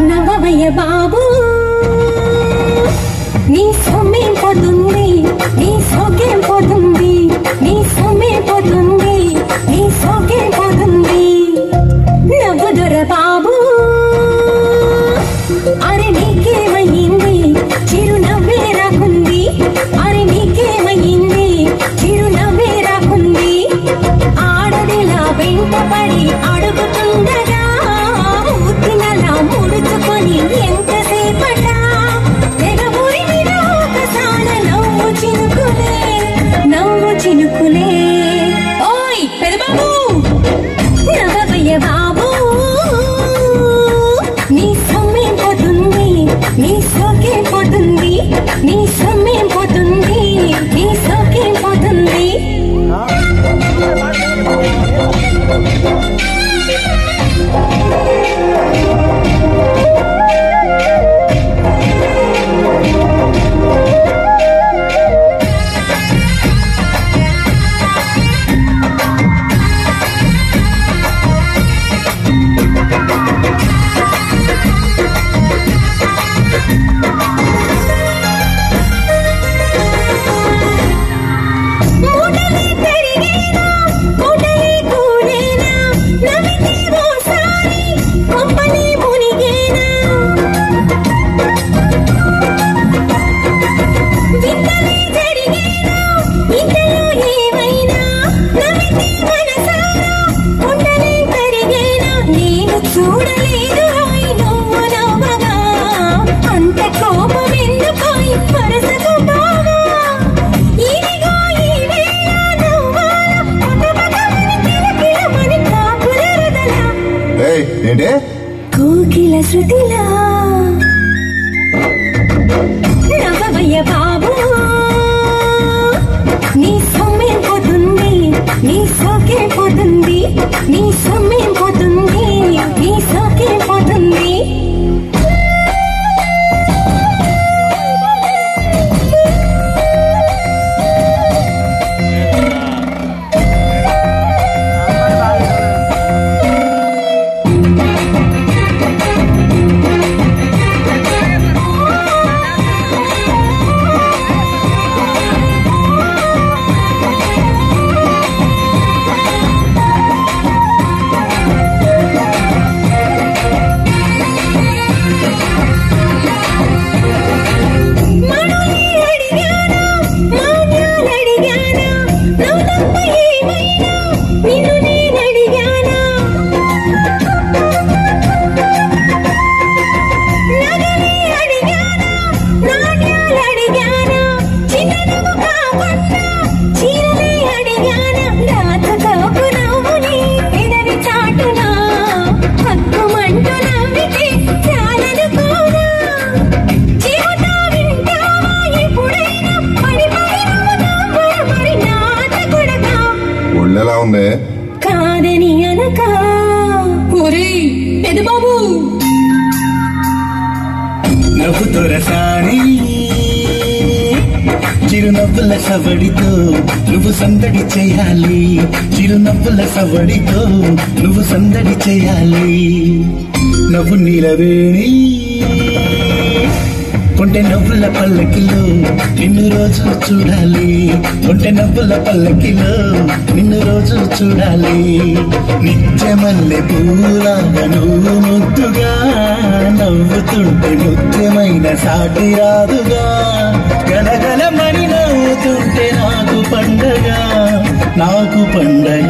నవమయ్య బాబు నీ సొమ్మేం పోతుంది, నీ సోకేం పోతుంది, నీ సొమ్మేం పోతుంది, నీ సోకేం పోతుంది. నవ్వుదొర బాబు అరే నీకేమయ్యింది, చిరునవ్వే రాకుంది, అరే నీకేమయ్యింది, చిరునవ్వే రాకుంది. ఆడదిలా వెంటపడి అడుగుతుండగా ఊతినలా ముడుచుకొని ఎంతసేపట తెగబోయి మీద ఒకసాన నవ్వు చినుకులే, నవ్వు చినుకులే. ఓయ్ పెదబాబు నవ్వయ్య బాబు నీ సొమ్మేం పోతుంది, నీ సోకేం పోతుంది, నీ సొమ్మేం పోతుంది, నీ సోకేం పోతుంది. కోకిల శృతిలా నవ్వయ్య బాబు నీ సొమ్మేం పోతుంది, నీ సోకేం పోతుంది, నీ సొమ్మేం పోతుంది, నీ సోకేం పోతుంది. కాదని అనక పెదబాబు నవ్వు దొరసాని చిరునవ్వుల సవడితో నువ్వు సందడి చేయాలి, చిరునవ్వుల సవడితో నువ్వు సందడి చేయాలి. నవ్వు నీలవేణి కొంటె నవ్వుల పల్లకిలో నిన్ను రోజు చూడాలి, కొంటె నవ్వుల పల్లకిలో నిన్ను రోజు చూడాలి. నిత్యమల్లె పూలాగా నువ్వు ముద్దుగా నవ్వుతుంటే ముఖ్యమైన సాటి రాదుగా, గలగలమని నవ్వుతుంటే నాకు పండగ, నాకు పండగ.